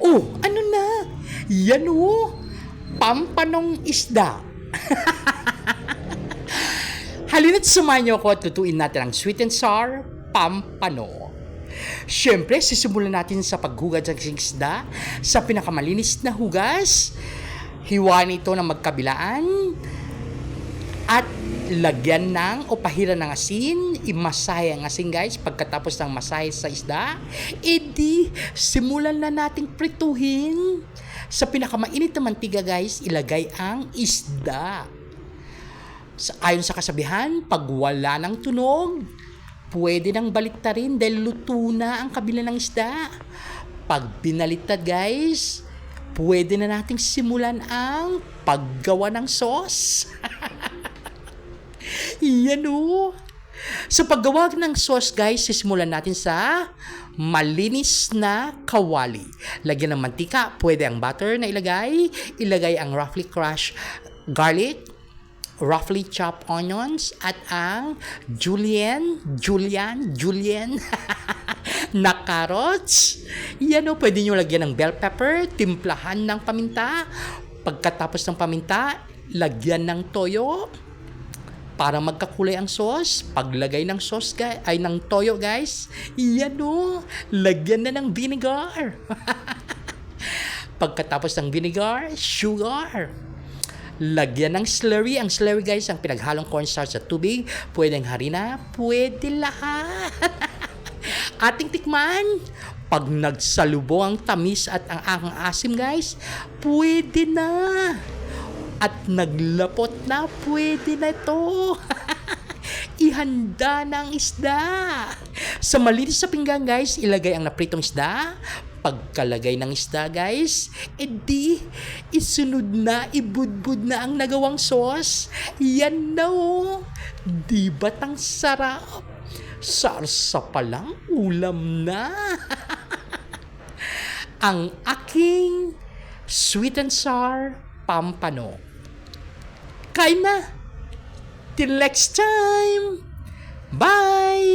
Oh, ano na? Yan oh, pampanong isda. Halina't samahan niyo ako at lutuin natin ang sweet and sour pampano. Siyempre, sisimulan natin sa paghugad ng isda sa pinakamalinis na hugas. Hiwain ito ng magkabilaan at lagyan ng o pahiran ng asin. Imasahe ang asin guys. Pagkatapos ng masahe sa isda, edi simulan na nating prituhin. Sa pinakamainit na mantiga guys, ilagay ang isda. Ayon sa kasabihan, pag wala ng tunog, pwede nang baliktarin dahil luto na ang kabila ng isda. Pag binaliktad guys, pwede na nating simulan ang paggawa ng sauce. Yan o. Sa paggawa ng sauce guys, sisimulan natin sa malinis na kawali. Lagyan ng mantika, pwede ang butter na ilagay. Ilagay ang roughly crushed garlic, roughly chopped onions, at ang julienne na carrots. Yan o, pwede nyo lagyan ng bell pepper, timplahan ng paminta. Pagkatapos ng paminta, lagyan ng toyo para magkakulay ang sauce. Paglagay ng sauce guys, ay ng toyo guys, yan o, lagyan na ng vinegar. Pagkatapos ng vinegar, sugar. Lagyan ng slurry. Ang slurry guys, ang pinaghalong cornstarch sa tubig. Pwedeng harina, pwede lahat. Ating tikman. Pag nagsalubo ang tamis at ang asim guys, pwede na. At naglapot na, pwede na ito. Ihanda na ang isda. Sa malinis sa pinggan guys, ilagay ang napritong isda. Pagkalagay ng isda guys, edi isunod na, ibudbud na ang nagawang sauce. Yan na o. Di ba't ang sarap? Sarsa pa lang, ulam na. Ang aking sweet and sour pampano. Kain na. Till next time. Bye!